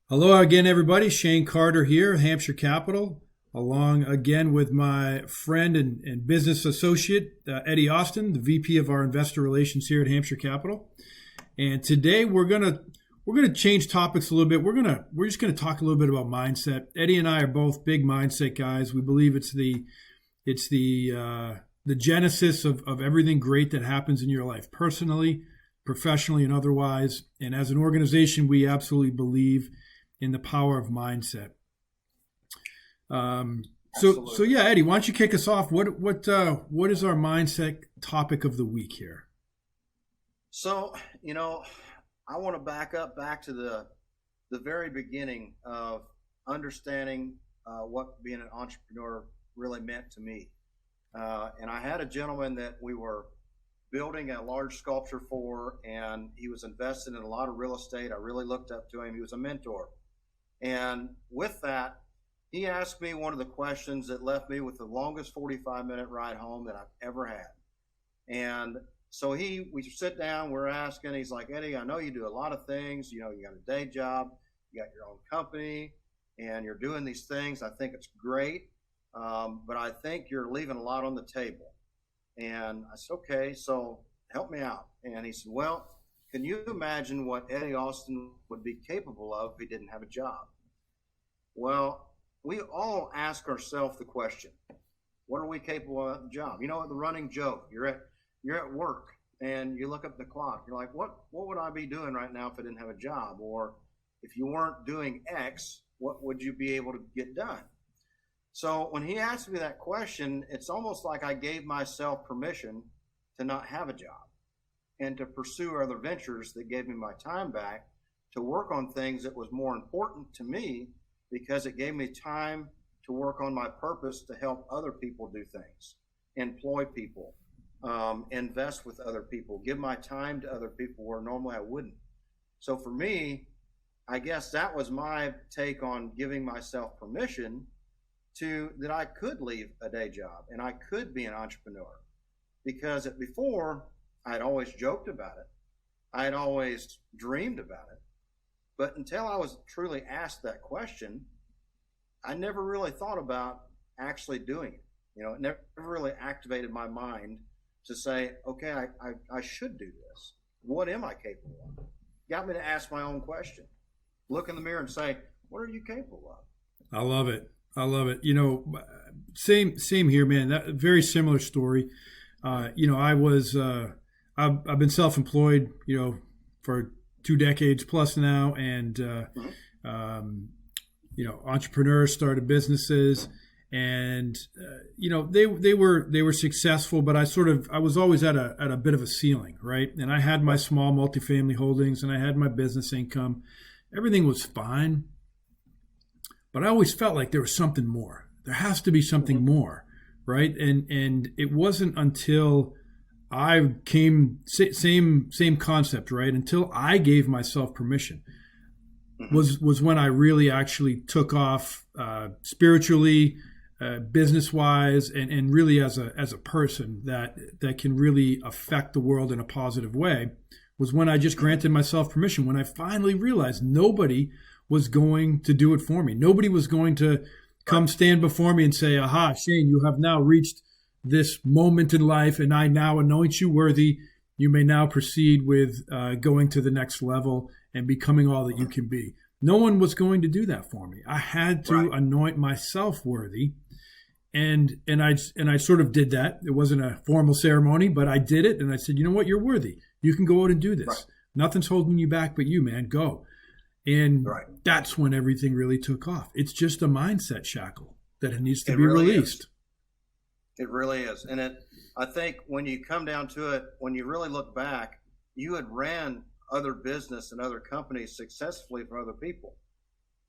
Hello again, everybody. Shane Carter here, Hampshire Capital, along again with my friend and business associate, Eddie Austin, the VP of our investor relations here at Hampshire Capital. And today we're gonna change topics a little bit. We're just gonna talk a little bit about mindset. Eddie and I are both big mindset guys. We believe it's the genesis of everything great that happens in your life, personally, professionally, and otherwise. And as an organization, we absolutely believe in the power of mindset. So yeah, Eddie, why don't you kick us off? What is our mindset topic of the week here? So, I want to back to the very beginning of understanding what being an entrepreneur really meant to me. And I had a gentleman that we were building a large sculpture for, and he was invested in a lot of real estate. I really looked up to him. He was a mentor. And with that, he asked me one of the questions that left me with the longest 45-minute ride home that I've ever had. And so we sit down, we're asking, he's like, Eddie, I know you do a lot of things. You got a day job, you got your own company, and you're doing these things. I think it's great, but I think you're leaving a lot on the table. And I said, okay, so help me out. And he said, well, can you imagine what Eddie Austin would be capable of if he didn't have a job? Well, we all ask ourselves the question, what are we capable of at the job? The running joke, you're at work and you look up the clock. You're like, what would I be doing right now if I didn't have a job? Or if you weren't doing X, what would you be able to get done? So when he asked me that question, it's almost like I gave myself permission to not have a job and to pursue other ventures that gave me my time back to work on things that was more important to me, because it gave me time to work on my purpose to help other people do things, employ people, invest with other people, give my time to other people where normally I wouldn't. So for me, I guess that was my take on giving myself permission that I could leave a day job and I could be an entrepreneur. Because before, I had always joked about it. I had always dreamed about it. But until I was truly asked that question, I never really thought about actually doing it. It never really activated my mind to say, okay, I should do this. What am I capable of? Got me to ask my own question. Look in the mirror and say, what are you capable of? I love it. Same here, man. That very similar story. I've been self-employed, for 2 decades plus now, and entrepreneurs started businesses, and they were successful, but I was always at a bit of a ceiling, right? And I had my small multifamily holdings, and I had my business income. Everything was fine, but I always felt like there was something more. There has to be something more, right? And it wasn't until I came, same concept, right? Until I gave myself permission was when I really actually took off spiritually, business-wise, and really as a person that can really affect the world in a positive way, was when I just granted myself permission, when I finally realized nobody was going to do it for me. Nobody was going to come stand before me and say, aha, Shane, you have now reached this moment in life, and I now anoint you worthy. You may now proceed with going to the next level and becoming all that you can be. No one was going to do that for me. I had to anoint myself worthy, and I sort of did that. It wasn't a formal ceremony, but I did it, and I said, you know what, you're worthy. You can go out and do this. Right. Nothing's holding you back but you, man. Go. And that's when everything really took off. It's just a mindset shackle that needs to be released. It really is. And I think when you come down to it, when you really look back, you had ran other business and other companies successfully for other people.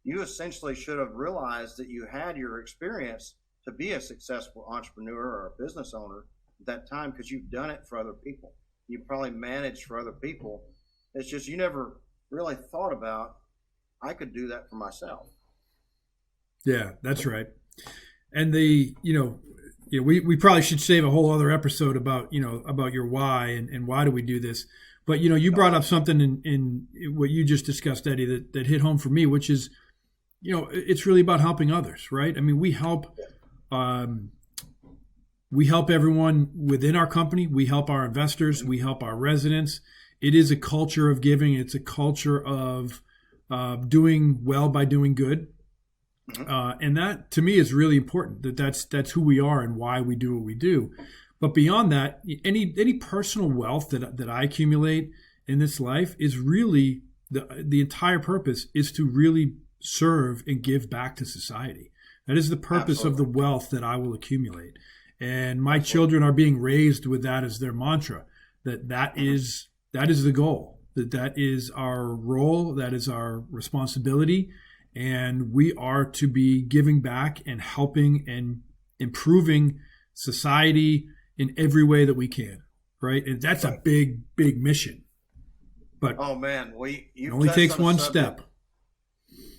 You essentially should have realized that you had your experience to be a successful entrepreneur or a business owner at that time, because you've done it for other people. You probably managed for other people. It's just you never really thought about, I could do that for myself. Yeah, that's right. And we probably should save a whole other episode about, about your why and why do we do this. But, you brought up something in what you just discussed, Eddie, that hit home for me, which is, it's really about helping others, right? I mean, we help everyone within our company. We help our investors. We help our residents. It is a culture of giving. It's a culture of doing well by doing good. And that, to me, is really important. That's who we are and why we do what we do. But beyond that, any personal wealth that I accumulate in this life is really the entire purpose is to really serve and give back to society. That is the purpose of the wealth that I will accumulate. And my children are being raised with that as their mantra. That is the goal. That is our role. That is our responsibility. And we are to be giving back and helping and improving society in every way that we can, right? And that's a big, big mission. But oh man, it only takes one step.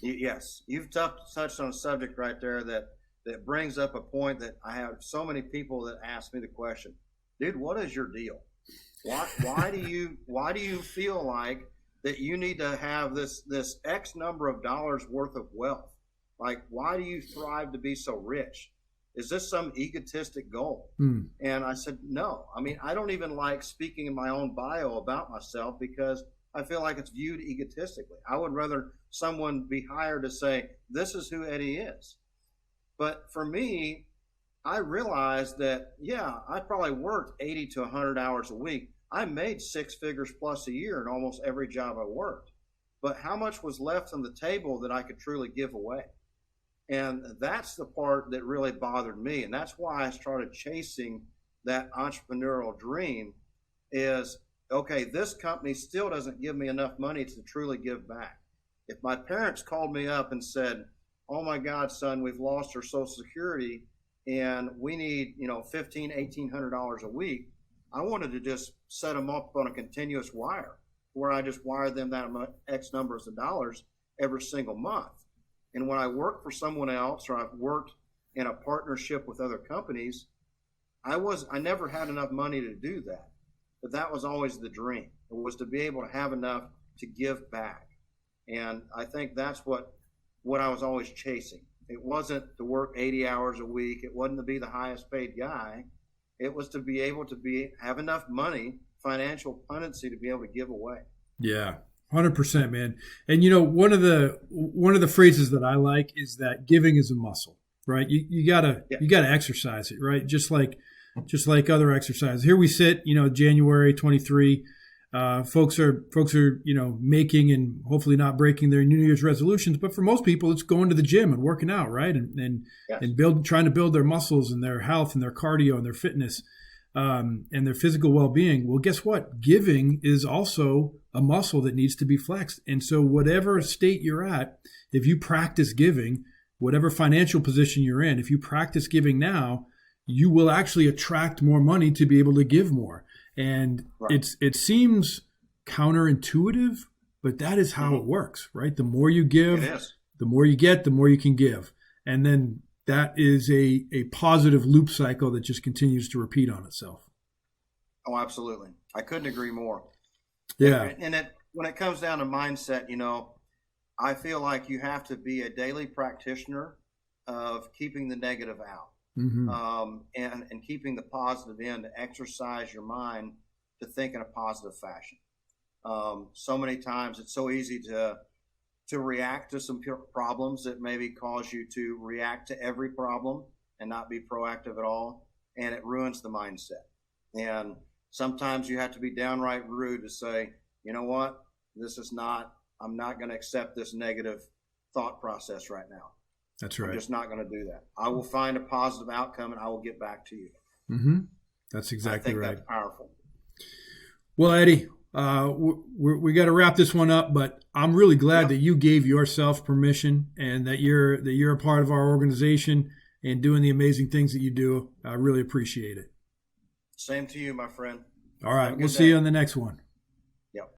Yes, you've touched on a subject right there that brings up a point that I have so many people that ask me the question, dude, what is your deal? Why do you feel like that you need to have this X number of dollars worth of wealth? Like, why do you thrive to be so rich? Is this some egotistic goal? And I said, no. I mean, I don't even like speaking in my own bio about myself because I feel like it's viewed egotistically. I would rather someone be hired to say, this is who Eddie is. But for me, I realized that, yeah, I probably worked 80 to 100 hours a week. I made 6 figures plus a year in almost every job I worked. But how much was left on the table that I could truly give away? And that's the part that really bothered me. And that's why I started chasing that entrepreneurial dream is, okay, this company still doesn't give me enough money to truly give back. If my parents called me up and said, oh my God, son, we've lost our Social Security and we need, $1,500, $1,800 a week, I wanted to just set them up on a continuous wire where I just wired them that X numbers of dollars every single month. And when I worked for someone else or I've worked in a partnership with other companies, I never had enough money to do that. But that was always the dream. It was to be able to have enough to give back. And I think that's what I was always chasing. It wasn't to work 80 hours a week. It wasn't to be the highest paid guy. It was to be able to have enough money, financial pundency to be able to give away. Yeah, 100%, man. And one of the phrases that I like is that giving is a muscle, right? You gotta exercise it, right? Just like other exercises. Here we sit, January 23. Folks are making and hopefully not breaking their New Year's resolutions, but for most people, it's going to the gym and working out, right? And trying to build their muscles and their health and their cardio and their fitness and their physical well-being. Well, guess what? Giving is also a muscle that needs to be flexed. And so whatever state you're at, if you practice giving, whatever financial position you're in, if you practice giving now, you will actually attract more money to be able to give more. And it seems counterintuitive, but that is how it works, right? The more you give, the more you get, the more you can give. And then that is a positive loop cycle that just continues to repeat on itself. Oh, absolutely. I couldn't agree more. Yeah. And when it comes down to mindset, I feel like you have to be a daily practitioner of keeping the negative out. Mm-hmm. And keeping the positive in to exercise your mind to think in a positive fashion. So many times it's so easy to react to some problems that maybe cause you to react to every problem and not be proactive at all. And it ruins the mindset. And sometimes you have to be downright rude to say, you know what, I'm not going to accept this negative thought process right now. That's right. I'm just not going to do that. I will find a positive outcome and I will get back to you. Mm-hmm. That's exactly right. That's powerful. Well, Eddie, we got to wrap this one up, but I'm really glad that you gave yourself permission and that you're a part of our organization and doing the amazing things that you do. I really appreciate it. Same to you, my friend. All right. We'll see you on the next one. Yep.